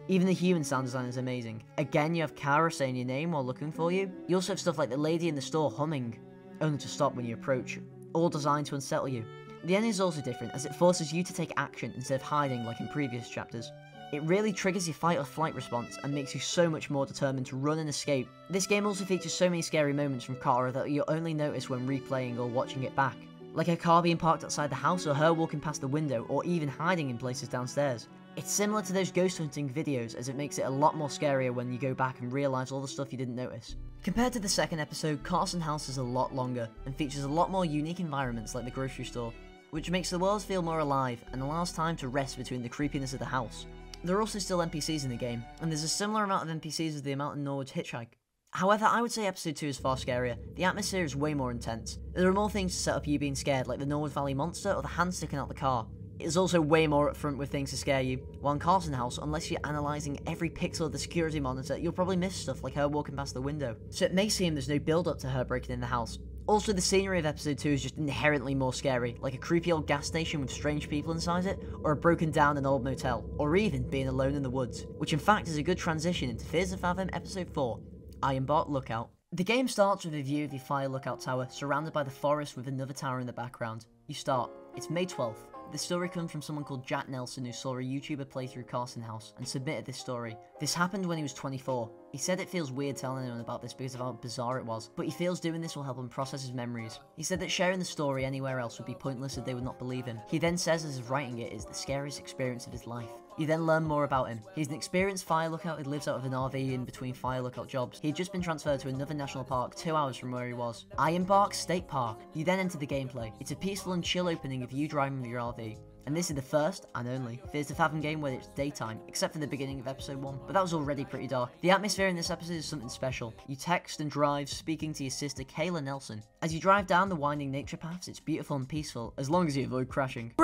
A: Even the human sound design is amazing. Again, you have Kara saying your name while looking for you. You also have stuff like the lady in the store humming, only to stop when you approach, all designed to unsettle you. The ending is also different, as it forces you to take action instead of hiding like in previous chapters. It really triggers your fight or flight response and makes you so much more determined to run and escape. This game also features so many scary moments from Kara that you'll only notice when replaying or watching it back. Like her car being parked outside the house, or her walking past the window, or even hiding in places downstairs. It's similar to those ghost hunting videos, as it makes it a lot more scarier when you go back and realise all the stuff you didn't notice. Compared to the second episode, Carson House is a lot longer, and features a lot more unique environments like the grocery store, which makes the world feel more alive and allows time to rest between the creepiness of the house. There are also still NPCs in the game, and there's a similar amount of NPCs as the amount in Norwood Hitchhike. However, I would say episode 2 is far scarier. The atmosphere is way more intense. There are more things to set up you being scared, like the Norwood Valley monster or the hand sticking out the car. It is also way more upfront with things to scare you, while in Carson House, unless you're analysing every pixel of the security monitor, you'll probably miss stuff like her walking past the window. So it may seem there's no build up to her breaking in the house. Also, the scenery of episode 2 is just inherently more scary, like a creepy old gas station with strange people inside it, or a broken down and old motel, or even being alone in the woods, which in fact is a good transition into Fears of Fathom episode 4, Ironbark Lookout. The game starts with a view of your fire lookout tower, surrounded by the forest with another tower in the background. You start. It's May 12th. The story comes from someone called Jack Nelson, who saw a YouTuber play through Carson House and submitted this story. This happened when he was 24. He said it feels weird telling anyone about this because of how bizarre it was, but he feels doing this will help him process his memories. He said that sharing the story anywhere else would be pointless if they would not believe him. He then says as he's writing it is the scariest experience of his life. You then learn more about him. He's an experienced fire lookout who lives out of an RV in between fire lookout jobs. He had just been transferred to another national park 2 hours from where he was. Ironbark State Park. You then enter the gameplay. It's a peaceful and chill opening of you driving with your RV. And this is the first, and only, Fears of Fathom game where it's daytime, except for the beginning of episode 1, but that was already pretty dark. The atmosphere in this episode is something special. You text and drive, speaking to your sister Kayla Nelson. As you drive down the winding nature paths, it's beautiful and peaceful, as long as you avoid crashing.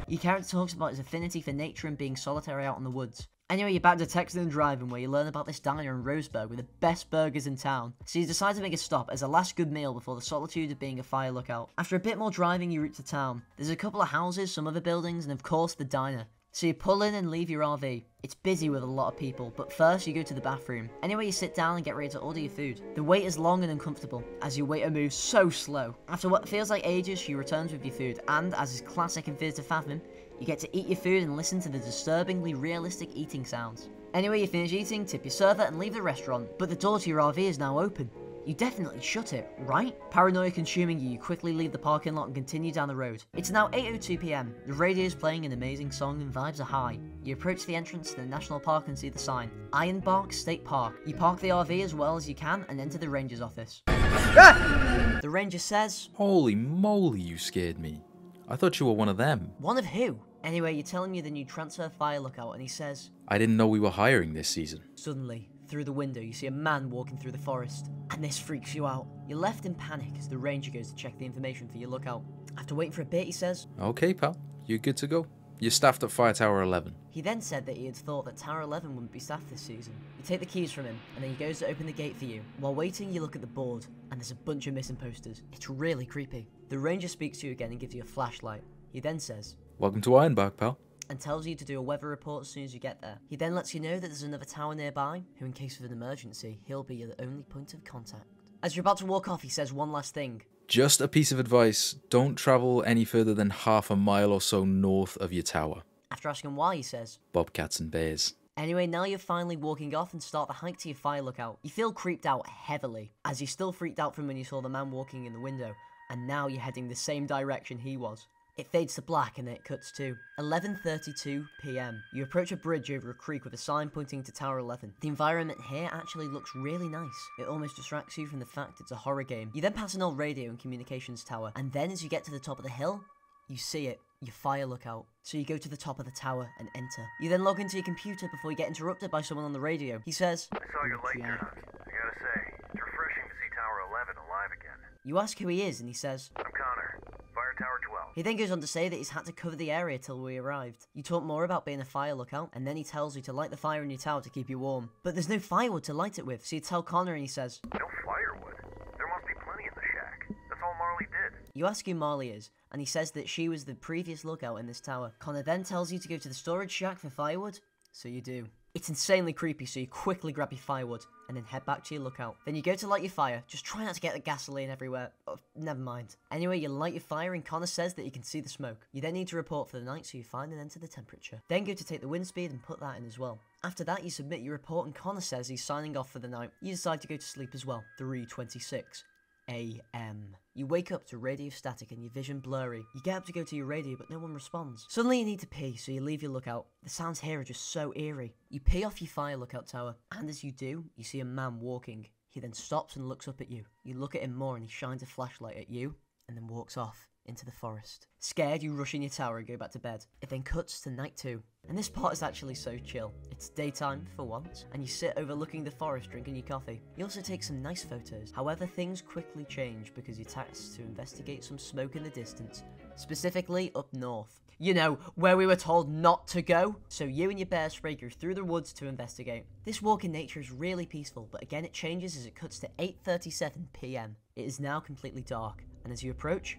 A: Your character talks about his affinity for nature and being solitary out in the woods. Anyway, you're back to texting and driving where you learn about this diner in Roseburg with the best burgers in town. So you decide to make a stop as a last good meal before the solitude of being a fire lookout. After a bit more driving, you route to town. There's a couple of houses, some other buildings, and of course the diner. So you pull in and leave your RV. It's busy with a lot of people, but first you go to the bathroom. Anyway, you sit down and get ready to order your food. The wait is long and uncomfortable, as your waiter moves so slow. After what feels like ages, she returns with your food, and, as is classic in Fears of Fathom, you get to eat your food and listen to the disturbingly realistic eating sounds. Anyway, you finish eating, tip your server, and leave the restaurant, but the door to your RV is now open. You definitely shut it, right? Paranoia consuming you, quickly leave the parking lot and continue down the road. It's now 8:02 PM. The radio is playing an amazing song and vibes are high. You approach the entrance to the national park and see the sign, Ironbark State Park. You park the RV as well as you can and enter the ranger's office. The ranger says,
G: Holy moly, you scared me. I thought you were one of them.
A: One of who? Anyway, you tell him you're the new transfer fire lookout and he says,
G: I didn't know we were hiring this season.
A: Suddenly, through the window, you see a man walking through the forest, and this freaks you out. You're left in panic as the ranger goes to check the information for your lookout. After waiting for a bit, he says,
G: Okay, pal. You're good to go. You're staffed at Fire Tower 11.
A: He then said that he had thought that Tower 11 wouldn't be staffed this season. You take the keys from him, and then he goes to open the gate for you. While waiting, you look at the board, and there's a bunch of missing posters. It's really creepy. The ranger speaks to you again and gives you a flashlight. He then says,
G: Welcome to Ironbark, pal.
A: and tells you to do a weather report as soon as you get there. He then lets you know that there's another tower nearby, who in case of an emergency, he'll be your only point of contact. As you're about to walk off, he says one last thing.
G: Just a piece of advice, don't travel any further than half a mile or so north of your tower.
A: After asking why, he says,
G: Bobcats and bears.
A: Anyway, now you're finally walking off and start the hike to your fire lookout. You feel creeped out heavily, as you're still freaked out from when you saw the man walking in the window, and now you're heading the same direction he was. It fades to black and then it cuts to 11:32 PM. You approach a bridge over a creek with a sign pointing to Tower 11. The environment here actually looks really nice. It almost distracts you from the fact it's a horror game. You then pass an old radio and communications tower, and then as you get to the top of the hill, you see it, your fire lookout. So you go to the top of the tower and enter. You then log into your computer before you get interrupted by someone on the radio. He says,
H: I saw your light turn on. I gotta say, it's refreshing to see Tower 11 alive again.
A: You ask who he is, and he says,
H: I'm Connor, Fire Tower 12.
A: He then goes on to say that he's had to cover the area till we arrived. You talk more about being a fire lookout, and then he tells you to light the fire in your tower to keep you warm. But there's no firewood to light it with, so you tell Connor and he says,
H: No firewood? There must be plenty in the shack. That's all Marley did.
A: You ask who Marley is, and he says that she was the previous lookout in this tower. Connor then tells you to go to the storage shack for firewood, so you do. It's insanely creepy, so you quickly grab your firewood, and then head back to your lookout. Then you go to light your fire, just try not to get the gasoline everywhere. Oh, never mind. Anyway, you light your fire and Connor says that you can see the smoke. You then need to report for the night, so you find and enter the temperature. Then go to take the wind speed and put that in as well. After that, you submit your report and Connor says he's signing off for the night. You decide to go to sleep as well. 3:26 AM. You wake up to radio static and your vision blurry. You get up to go to your radio, but no one responds. Suddenly you need to pee, so you leave your lookout. The sounds here are just so eerie. You pee off your fire lookout tower, and as you do, you see a man walking. He then stops and looks up at you. You look at him more and he shines a flashlight at you, and then walks off into the forest. Scared, you rush in your tower and go back to bed. It then cuts to night 2. And this part is actually so chill. It's daytime for once, and you sit overlooking the forest drinking your coffee. You also take some nice photos. However, things quickly change because you're tasked to investigate some smoke in the distance, specifically up north. You know, where we were told not to go. So you and your bear spray go through the woods to investigate. This walk in nature is really peaceful, but again it changes as it cuts to 8:37 PM. It is now completely dark, and as you approach,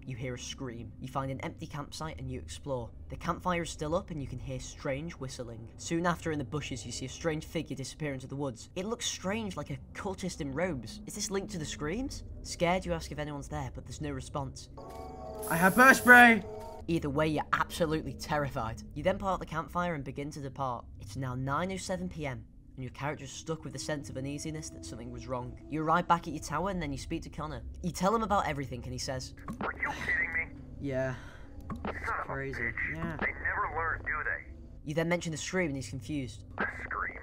A: you hear a scream. You find an empty campsite and you explore. The campfire is still up and you can hear strange whistling. Soon after, in the bushes, you see a strange figure disappear into the woods. It looks strange, like a cultist in robes. Is this linked to the screams? Scared, you ask if anyone's there, but there's no response.
F: I have bear spray!
A: Either way, you're absolutely terrified. You then part the campfire and begin to depart. It's now 9:07 PM. And your character's stuck with a sense of uneasiness that something was wrong. You arrive back at your tower and then you speak to Connor. You tell him about everything and he says,
H: Are you kidding me?
F: Yeah.
H: Son of a
F: Crazy.
H: bitch.
F: Yeah.
H: They never learn, do they?
A: You then mention the scream and he's confused.
H: The scream.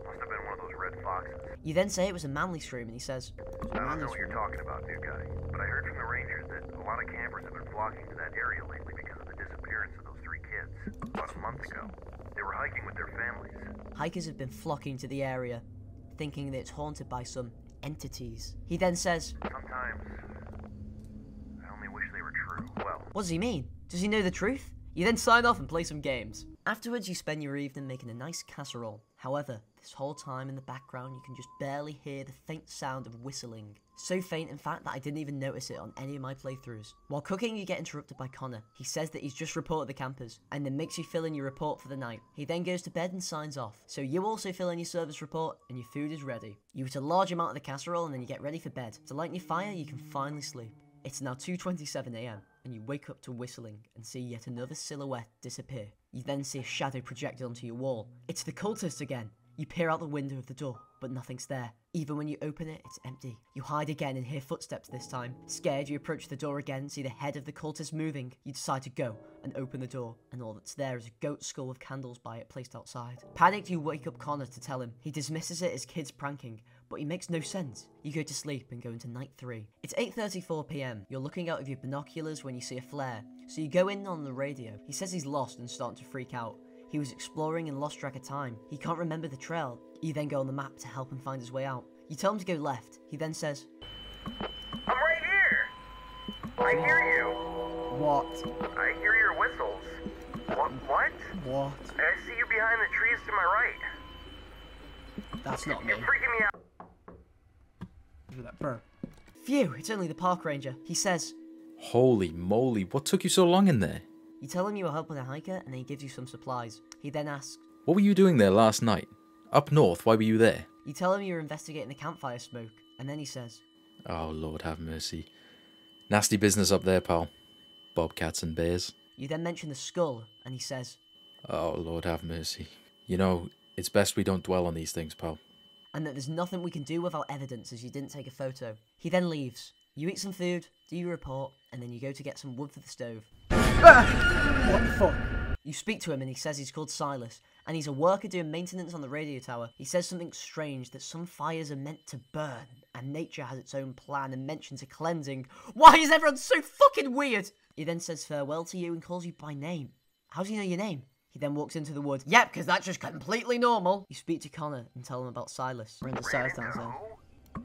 H: Must have been one of those red foxes.
A: You then say it was a manly scream and he says,
H: I don't know what you're talking about, new guy, but I heard from the rangers that a lot of campers have been flocking to that area lately because of the disappearance of those 3 kids. About a month ago. They were hiking with their families.
A: hikers have been flocking to the area, thinking that it's haunted by some entities. He then says,
H: Sometimes, I only wish they were true. Well,
A: what does he mean? Does he know the truth? You then sign off and play some games. Afterwards, you spend your evening making a nice casserole. However, this whole time in the background, you can just barely hear the faint sound of whistling. So faint, in fact, that I didn't even notice it on any of my playthroughs. While cooking, you get interrupted by Connor. He says that he's just reported the campers, and then makes you fill in your report for the night. He then goes to bed and signs off. So you also fill in your service report, and your food is ready. You eat a large amount of the casserole, and then you get ready for bed. To light your fire, you can finally sleep. It's now 2:27 AM, and you wake up to whistling and see yet another silhouette disappear. You then see a shadow projected onto your wall. It's the cultist again. You peer out the window of the door, but nothing's there. Even when you open it, it's empty. You hide again and hear footsteps this time. Scared, you approach the door again, see the head of the cultist moving. You decide to go and open the door, and all that's there is a goat skull with candles by it placed outside. Panicked, you wake up Connor to tell him. He dismisses it as kids pranking, but he makes no sense. You go to sleep and go into night 3. It's 8:34 PM. You're looking out of your binoculars when you see a flare, so you go in on the radio. He says he's lost and starting to freak out. He was exploring and lost track of time. He can't remember the trail. You then go on the map to help him find his way out. You tell him to go left. He then says,
H: I'm right here! I hear you!
A: What?
H: I hear your whistles. What?
A: What?
H: I see you behind the trees to my right.
A: That's not me.
H: You're freaking me out.
A: Look at that burr. Phew, it's only the park ranger. He says,
G: Holy moly, what took you so long in there?
A: you tell him you were helping a hiker and then he gives you some supplies. He then asks,
G: What were you doing there last night? Up north, why were you there?
A: you tell him you're investigating the campfire smoke, and then he says,
G: Oh, Lord have mercy. Nasty business up there, pal. Bobcats and bears.
A: you then mention the skull, and he says,
G: Oh, Lord have mercy. You know, it's best we don't dwell on these things, pal.
A: and that there's nothing we can do without evidence as you didn't take a photo. He then leaves. You eat some food, do your report, and then you go to get some wood for the stove. What the fuck? You speak to him and he says he's called Silas, and he's a worker doing maintenance on the radio tower. He says something strange, that some fires are meant to burn, and nature has its own plan and mentions a cleansing. Why is everyone so fucking weird? He then says farewell to you and calls you by name. How does he know your name? He then walks into the wood. Yep, because that's just completely normal. You speak to Connor and tell him about Silas. We're in the Silas downstairs.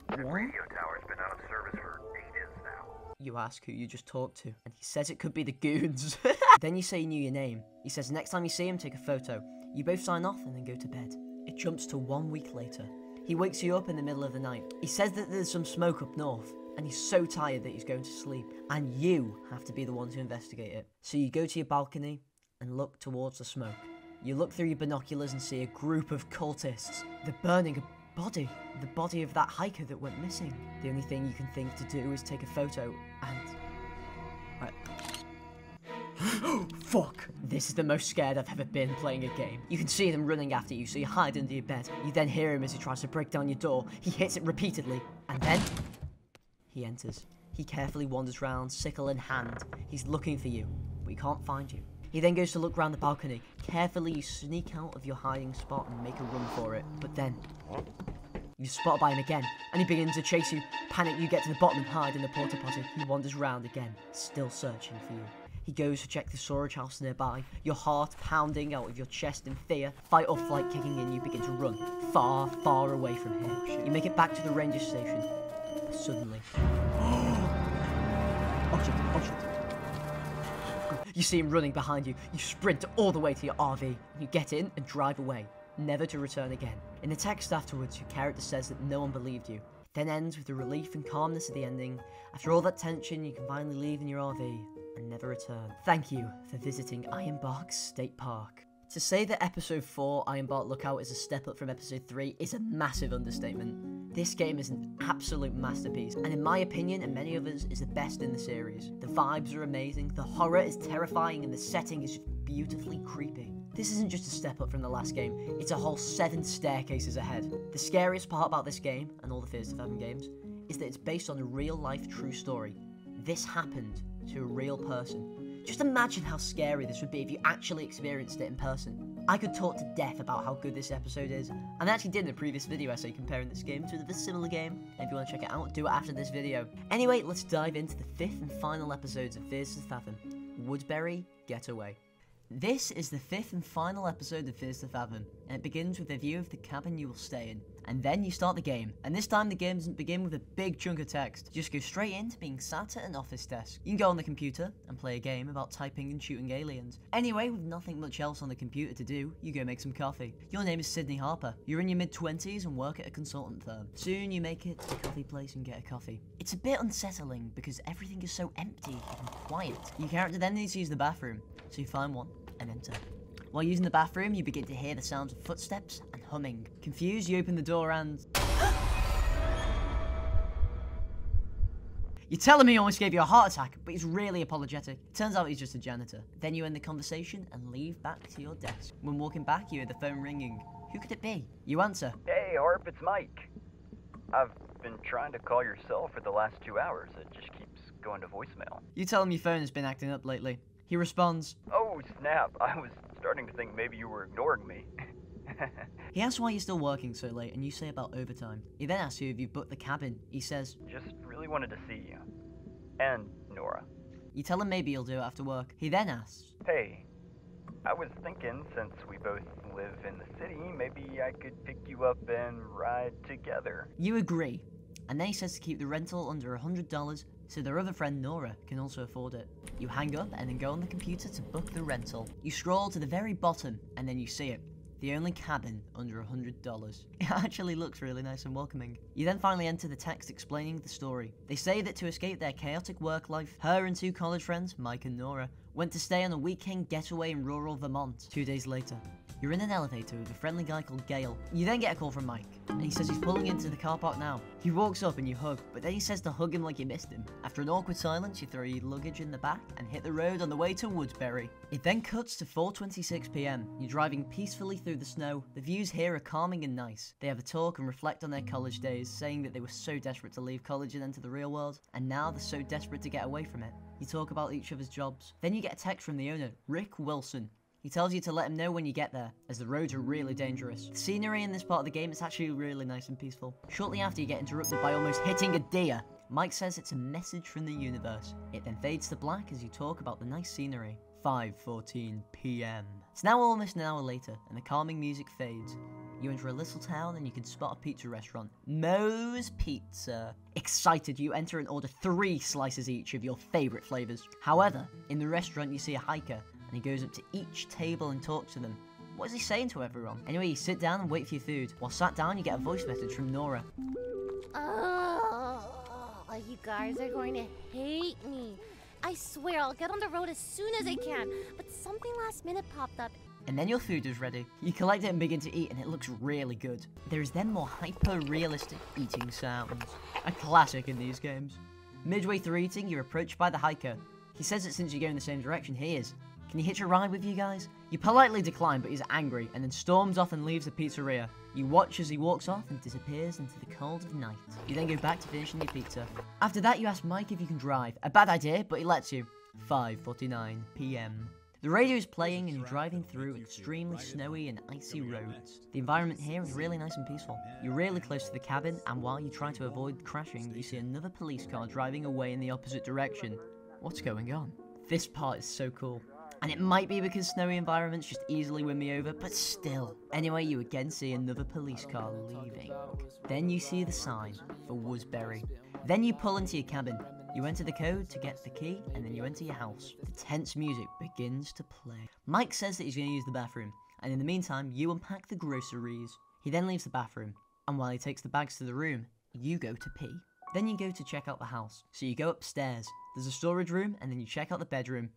H: That radio tower's been out of service for ages now.
A: You ask who you just talked to, and he says it could be the goons. Then you say you knew your name. He says next time you see him, take a photo. You both sign off and then go to bed. It jumps to 1 week later. He wakes you up in the middle of the night. He says that there's some smoke up north, and he's so tired that he's going to sleep, and you have to be the one to investigate it. So you go to your balcony and look towards the smoke. You look through your binoculars and see a group of cultists. They're burning a body. The body of that hiker that went missing. The only thing you can think to do is take a photo and... Right. Fuck! This is the most scared I've ever been playing a game. You can see them running after you, so you hide under your bed. You then hear him as he tries to break down your door. He hits it repeatedly, and then... he enters. He carefully wanders round, sickle in hand. He's looking for you, but he can't find you. He then goes to look round the balcony. Carefully, you sneak out of your hiding spot and make a run for it. But then, you're spotted by him again, and he begins to chase you. Panic, you get to the bottom and hide in the porta potty. He wanders round again, still searching for you. He goes to check the storage house nearby, your heart pounding out of your chest in fear. Fight or flight kicking in, you begin to run, far, far away from here. You make it back to the ranger station. But suddenly... oh shit, oh shit. You see him running behind you. You sprint all the way to your RV. You get in and drive away, never to return again. In the text afterwards, your character says that no one believed you. It then ends with the relief and calmness of the ending. After all that tension, you can finally leave in your RV and never return. Thank you for visiting Ironbark State Park. To say that episode 4, Ironbark Lookout, is a step up from episode 3 is a massive understatement. This game is an absolute masterpiece, and in my opinion and many others, is the best in the series. The vibes are amazing, the horror is terrifying, and the setting is just beautifully creepy. This isn't just a step up from the last game, it's a whole 7 staircases ahead. The scariest part about this game, and all the Fears to Fathom games, is that it's based on a real-life true story. This happened to a real person. Just imagine how scary this would be if you actually experienced it in person. I could talk to death about how good this episode is, and I actually did in a previous video essay comparing this game to a similar game. If you want to check it out, do it after this video. Anyway, let's dive into the 5th and final episodes of Fears to Fathom, Woodbury Getaway. This is the 5th and final episode of Fears to Fathom, and it begins with a view of the cabin you will stay in. And then you start the game, and this time the game doesn't begin with a big chunk of text. You just go straight into being sat at an office desk. You can go on the computer and play a game about typing and shooting aliens. Anyway, with nothing much else on the computer to do, you go make some coffee. Your name is Sydney Harper. You're in your mid-20s and work at a consultant firm. Soon you make it to the coffee place and get a coffee. It's a bit unsettling because everything is so empty and quiet. Your character then needs to use the bathroom, so you find one and enter. While using the bathroom, you begin to hear the sounds of footsteps and humming. Confused, you open the door and... You're telling me he almost gave you a heart attack, but he's really apologetic. Turns out he's just a janitor. Then you end the conversation and leave back to your desk. When walking back, you hear the phone ringing. Who could it be? You answer.
I: Hey, Harp, it's Mike. I've been trying to call your cell for the last 2 hours. It just keeps going to voicemail.
A: You tell him your phone has been acting up lately. He responds,
I: Oh, snap. I was starting to think maybe you were ignoring me.
A: He asks why you're still working so late, and you say about overtime. He then asks you if you've booked the cabin. He says,
I: Just really wanted to see you. And Nora.
A: You tell him maybe you'll do it after work. He then asks,
I: Hey, I was thinking since we both live in the city, maybe I could pick you up and ride together.
A: You agree, and then he says to keep the rental under $100 so their other friend Nora can also afford it. You hang up and then go on the computer to book the rental. You scroll to the very bottom and then you see it. The only cabin under $100. It actually looks really nice and welcoming. You then finally enter the text explaining the story. They say that to escape their chaotic work life, her and 2 college friends, Mike and Nora, went to stay on a weekend getaway in rural Vermont. 2 days later, you're in an elevator with a friendly guy called Gale. You then get a call from Mike, and he says he's pulling into the car park now. He walks up and you hug, but then he says to hug him like you missed him. After an awkward silence, you throw your luggage in the back and hit the road on the way to Woodbury. It then cuts to 4:26 p.m. You're driving peacefully through the snow. The views here are calming and nice. They have a talk and reflect on their college days, saying that they were so desperate to leave college and enter the real world, and now they're so desperate to get away from it. You talk about each other's jobs. Then you get a text from the owner, Rick Wilson. He tells you to let him know when you get there, as the roads are really dangerous. The scenery in this part of the game is actually really nice and peaceful. Shortly after, you get interrupted by almost hitting a deer. Mike says it's a message from the universe. It then fades to black as you talk about the nice scenery. 5:14 p.m. It's now almost an hour later, and the calming music fades. You enter a little town and you can spot a pizza restaurant, Moe's Pizza. Excited, you enter and order 3 slices each of your favourite flavours. However, in the restaurant you see a hiker, and he goes up to each table and talks to them. What is he saying to everyone? Anyway, you sit down and wait for your food. While sat down, you get a voice message from Nora.
J: Oh, you guys are going to hate me. I swear I'll get on the road as soon as I can, but something last minute popped up.
A: And then your food is ready. You collect it and begin to eat, and it looks really good. There is then more hyper-realistic eating sounds. A classic in these games. Midway through eating, you're approached by the hiker. He says that since you go in the same direction he is, can he hitch a ride with you guys? You politely decline, but he's angry, and then storms off and leaves the pizzeria. You watch as he walks off and disappears into the cold of night. You then go back to finishing your pizza. After that, you ask Mike if you can drive. A bad idea, but he lets you. 5:49 p.m. The radio is playing and you're driving through extremely snowy and icy roads. The environment here is really nice and peaceful. You're really close to the cabin, and while you try to avoid crashing, you see another police car driving away in the opposite direction. What's going on? This part is so cool. And it might be because snowy environments just easily win me over, but still. Anyway, you again see another police car leaving. Then you see the sign for Woodbury. Then you pull into your cabin. You enter the code to get the key, and then you enter your house. The tense music begins to play. Mike says that he's going to use the bathroom, and in the meantime, you unpack the groceries. He then leaves the bathroom, and while he takes the bags to the room, you go to pee. Then you go to check out the house. So you go upstairs. There's a storage room, and then you check out the bedroom.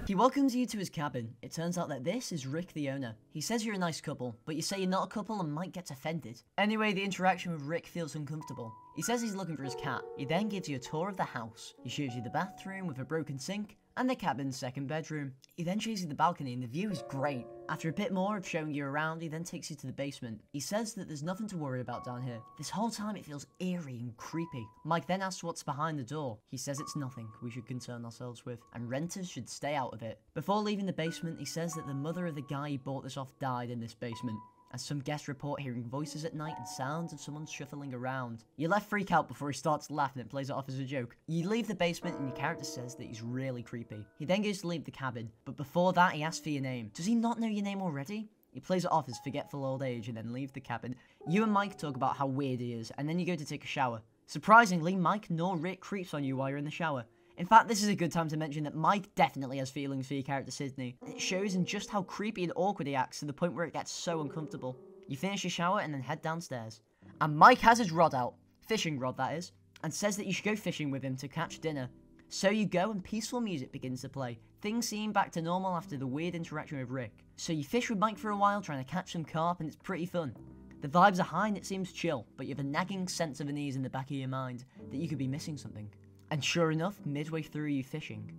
A: He welcomes you to his cabin. It turns out that this is Rick, the owner. He says you're a nice couple, but you say you're not a couple and Mike gets offended. Anyway, the interaction with Rick feels uncomfortable. He says he's looking for his cat. He then gives you a tour of the house. He shows you the bathroom with a broken sink, and the cabin's second bedroom. He then shows you the balcony and the view is great. After a bit more of showing you around, he then takes you to the basement. He says that there's nothing to worry about down here. This whole time it feels eerie and creepy. Mike then asks what's behind the door. He says it's nothing we should concern ourselves with, and renters should stay out of it. Before leaving the basement, he says that the mother of the guy he bought this off died in this basement, as some guests report hearing voices at night and sounds of someone shuffling around. You let freak out before he starts laughing and plays it off as a joke. You leave the basement and your character says that he's really creepy. He then goes to leave the cabin, but before that he asks for your name. Does he not know your name already? He plays it off as forgetful old age and then leaves the cabin. You and Mike talk about how weird he is, and then you go to take a shower. Surprisingly, Mike nor Rick creeps on you while you're in the shower. In fact, this is a good time to mention that Mike definitely has feelings for your character Sydney. It shows in just how creepy and awkward he acts to the point where it gets so uncomfortable. You finish your shower and then head downstairs. And Mike has his rod out, fishing rod that is, and says that you should go fishing with him to catch dinner. So you go and peaceful music begins to play. Things seem back to normal after the weird interaction with Rick. So you fish with Mike for a while trying to catch some carp and it's pretty fun. The vibes are high and it seems chill, but you have a nagging sense of unease in the back of your mind that you could be missing something. And sure enough, midway through you fishing,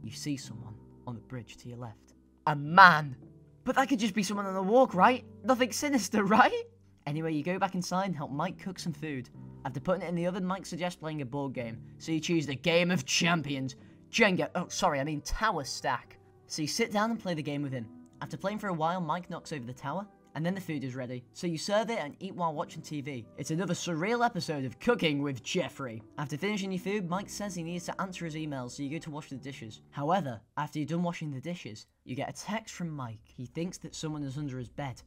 A: you see someone on the bridge to your left. A man! But that could just be someone on a walk, right? Nothing sinister, right? Anyway, you go back inside and help Mike cook some food. After putting it in the oven, Mike suggests playing a board game. So you choose the Game of Champions. Tower Stack. So you sit down and play the game with him. After playing for a while, Mike knocks over the tower, and then the food is ready. So you serve it and eat while watching TV. It's another surreal episode of Cooking with Jeffrey. After finishing your food, Mike says he needs to answer his emails, so you go to wash the dishes. However, after you're done washing the dishes, you get a text from Mike. He thinks that someone is under his bed.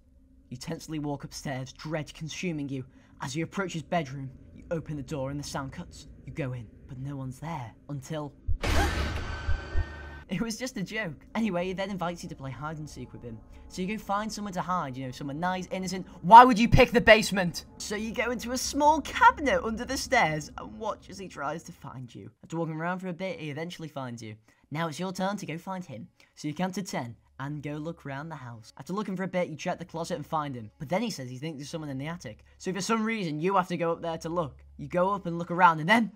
A: You tensely walk upstairs, dread consuming you, As you approach his bedroom, you open the door and the sound cuts. You go in, but no one's there until... It was just a joke. Anyway, he then invites you to play hide and seek with him. So you go find somewhere to hide, you know, somewhere nice, innocent. Why would you pick the basement? So you go into a small cabinet under the stairs and watch as he tries to find you. After walking around for a bit, he eventually finds you. Now it's your turn to go find him. So you count to 10 and go look around the house. After looking for a bit, you check the closet and find him. But then he says he thinks there's someone in the attic. So for some reason, you have to go up there to look. You go up and look around and then...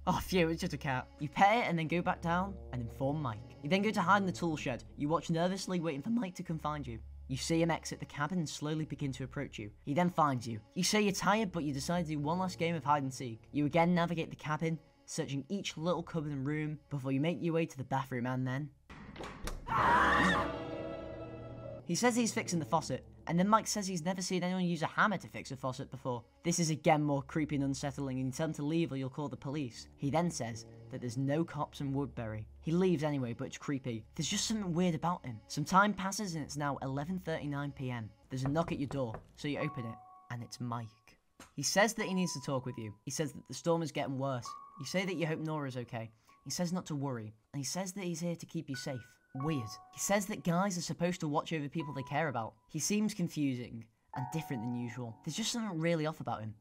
A: Oh, phew, it's just a cat. You pet it and then go back down and inform Mike. You then go to hide in the tool shed. You watch nervously, waiting for Mike to come find you. You see him exit the cabin and slowly begin to approach you. He then finds you. You say you're tired, but you decide to do one last game of hide and seek. You again navigate the cabin, searching each little cupboard and room before you make your way to the bathroom and then... He says he's fixing the faucet, and then Mike says he's never seen anyone use a hammer to fix a faucet before. This is again more creepy and unsettling, and you tell him to leave or you'll call the police. He then says that there's no cops in Woodbury. He leaves anyway, but it's creepy. There's just something weird about him. Some time passes and it's now 11:39 PM. There's a knock at your door, so you open it, and it's Mike. He says that he needs to talk with you. He says that the storm is getting worse. You say that you hope Nora's okay. He says not to worry, and he says that he's here to keep you safe. Weird. He says that guys are supposed to watch over people they care about. He seems confusing and different than usual. There's just something really off about him.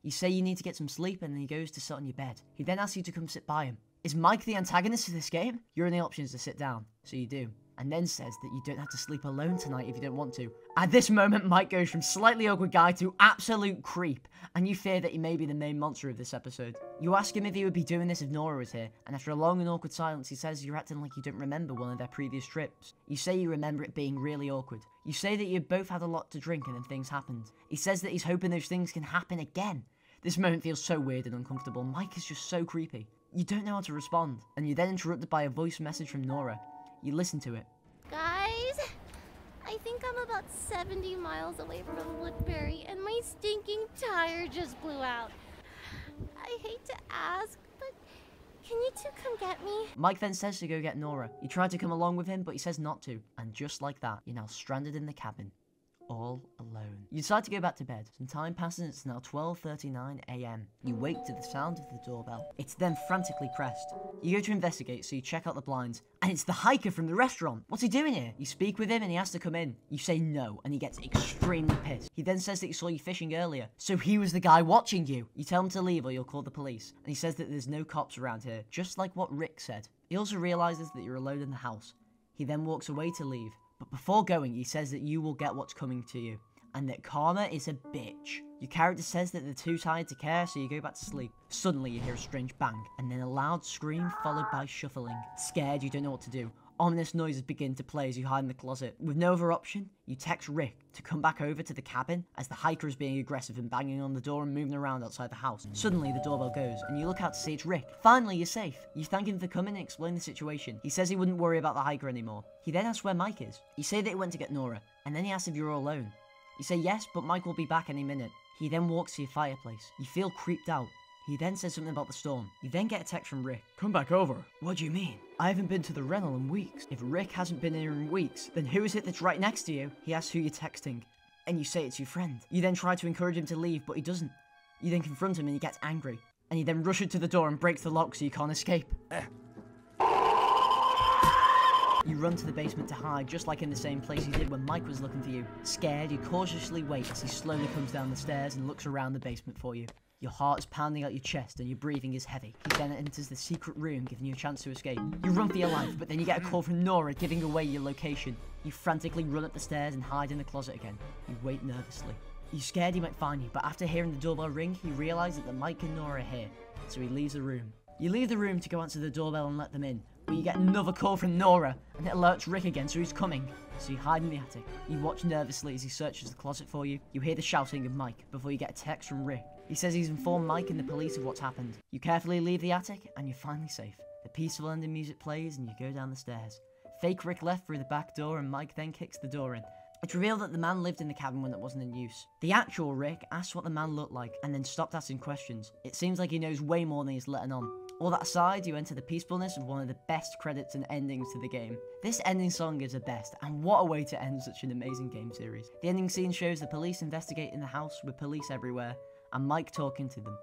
A: You say you need to get some sleep and then he goes to sit on your bed. He then asks you to come sit by him. Is Mike the antagonist of this game? Your only option is to sit down, so you do. And then says that you don't have to sleep alone tonight if you don't want to. At this moment, Mike goes from slightly awkward guy to absolute creep, and you fear that he may be the main monster of this episode. You ask him if he would be doing this if Nora was here, and after a long and awkward silence, he says you're acting like you don't remember one of their previous trips. You say you remember it being really awkward. You say that you both had a lot to drink and then things happened. He says that he's hoping those things can happen again. This moment feels so weird and uncomfortable. Mike is just so creepy. You don't know how to respond, and you're then interrupted by a voice message from Nora. You listen to it.
J: Guys, I think I'm about 70 miles away from Woodbury, and my stinking tire just blew out. I hate to ask, but can you two come get me?
A: Mike then says to go get Nora. You try to come along with him, but he says not to. And just like that, you're now stranded in the cabin, all alone. You decide to go back to bed. Some time passes and it's now 12:39 AM. You wake to the sound of the doorbell. It's then frantically pressed. You go to investigate, so you check out the blinds. And it's the hiker from the restaurant. What's he doing here? You speak with him and he asks to come in. You say no, and he gets extremely pissed. He then says that he saw you fishing earlier. So he was the guy watching you. You tell him to leave or you'll call the police. And he says that there's no cops around here, just like what Rick said. He also realizes that you're alone in the house. He then walks away to leave. But before going, he says that you will get what's coming to you, and that karma is a bitch. Your character says that they're too tired to care, so you go back to sleep. Suddenly, you hear a strange bang, and then a loud scream followed by shuffling. Scared, you don't know what to do. Ominous noises begin to play as you hide in the closet. With no other option, you text Rick to come back over to the cabin as the hiker is being aggressive and banging on the door and moving around outside the house. Suddenly, the doorbell goes, and you look out to see it's Rick. Finally, you're safe. You thank him for coming and explain the situation. He says he wouldn't worry about the hiker anymore. He then asks where Mike is. You say that he went to get Nora, and then he asks if you're all alone. You say yes, but Mike will be back any minute. He then walks to your fireplace. You feel creeped out. He then says something about the storm. You then get a text from Rick. Come back over. What do you mean? I haven't been to the rental in weeks. If Rick hasn't been here in weeks, then who is it that's right next to you? He asks who you're texting, and you say it's your friend. You then try to encourage him to leave, but he doesn't. You then confront him and he gets angry. And you then rush to the door and breaks the lock so you can't escape. You run to the basement to hide, just like in the same place you did when Mike was looking for you. Scared, you cautiously wait as he slowly comes down the stairs and looks around the basement for you. Your heart is pounding out your chest and your breathing is heavy. He then enters the secret room, giving you a chance to escape. You run for your life, but then you get a call from Nora giving away your location. You frantically run up the stairs and hide in the closet again. You wait nervously. You're scared he might find you, but after hearing the doorbell ring, he realizes that Mike and Nora are here, so he leaves the room. You leave the room to go answer the doorbell and let them in, but you get another call from Nora, and it alerts Rick again, so he's coming. So you hide in the attic. You watch nervously as he searches the closet for you. You hear the shouting of Mike before you get a text from Rick. He says he's informed Mike and the police of what's happened. You carefully leave the attic, and you're finally safe. The peaceful ending music plays, and you go down the stairs. Fake Rick left through the back door, and Mike then kicks the door in. It's revealed that the man lived in the cabin when it wasn't in use. The actual Rick asks what the man looked like, and then stopped asking questions. It seems like he knows way more than he's letting on. All that aside, you enter the peacefulness of one of the best credits and endings to the game. This ending song is the best, and what a way to end such an amazing game series. The ending scene shows the police investigating the house with police everywhere, and Mike talking to them.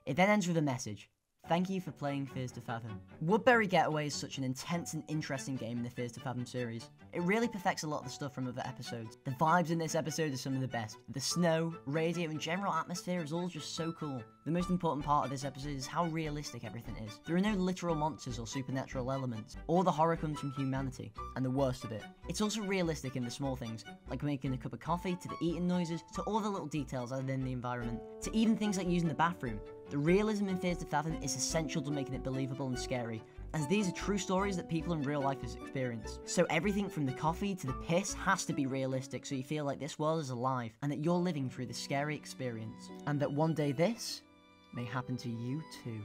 A: It then ends with a message. Thank you for playing Fears to Fathom. Woodbury Getaway is such an intense and interesting game in the Fears to Fathom series. It really perfects a lot of the stuff from other episodes. The vibes in this episode are some of the best. The snow, radio, and general atmosphere is all just so cool. The most important part of this episode is how realistic everything is. There are no literal monsters or supernatural elements. All the horror comes from humanity, and the worst of it. It's also realistic in the small things, like making a cup of coffee, to the eating noises, to all the little details other than the environment, to even things like using the bathroom. The realism in Fears to Fathom is essential to making it believable and scary, as these are true stories that people in real life have experienced. So everything from the coffee to the piss has to be realistic, so you feel like this world is alive, and that you're living through the scary experience. And that one day this may happen to you too.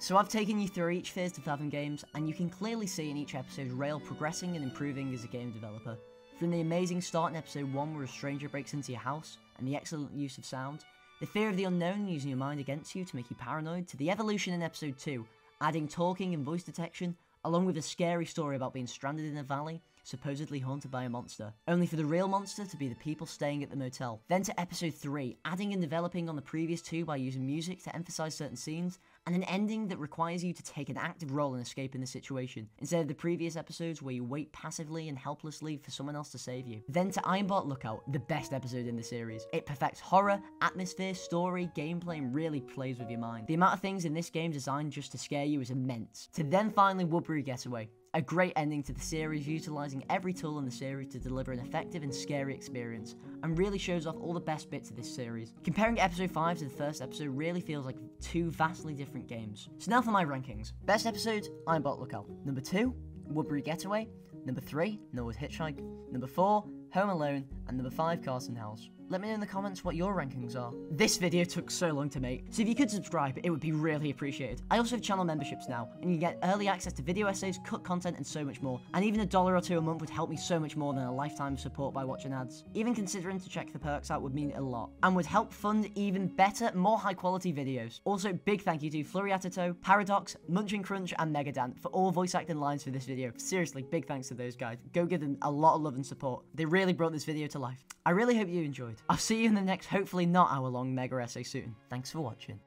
A: So I've taken you through each Fears to Fathom games, and you can clearly see in each episode Rail progressing and improving as a game developer. From the amazing start in episode 1 where a stranger breaks into your house, and the excellent use of sound, the fear of the unknown using your mind against you to make you paranoid, to the evolution in episode 2, adding talking and voice detection, along with a scary story about being stranded in a valley, supposedly haunted by a monster, only for the real monster to be the people staying at the motel. Then to episode 3, adding and developing on the previous 2 by using music to emphasize certain scenes, and an ending that requires you to take an active role in escaping the situation, instead of the previous episodes where you wait passively and helplessly for someone else to save you. Then to Ironbark Lookout, the best episode in the series. It perfects horror, atmosphere, story, gameplay, and really plays with your mind. The amount of things in this game designed just to scare you is immense. To then finally Woodbury Getaway. A great ending to the series, utilising every tool in the series to deliver an effective and scary experience, and really shows off all the best bits of this series. Comparing episode 5 to the first episode really feels like two vastly different games. So now for my rankings. Best episode, Ironbark Lookout. Number 2, Woodbury Getaway. Number 3, Norwood Hitchhike. Number 4, Home Alone. And number 5, Carson House. Let me know in the comments what your rankings are. This video took so long to make, so if you could subscribe, it would be really appreciated. I also have channel memberships now, and you get early access to video essays, cut content, and so much more. And even $1 or $2 a month would help me so much more than a lifetime of support by watching ads. Even considering to check the perks out would mean a lot, and would help fund even better, more high quality videos. Also, big thank you to Flurriatato, Paradox, Munchin Crunch, and Megadan for all voice acting lines for this video. Seriously, big thanks to those guys. Go give them a lot of love and support. They really brought this video to life. I really hope you enjoyed. I'll see you in the next, hopefully not hour-long mega essay soon. Thanks for watching.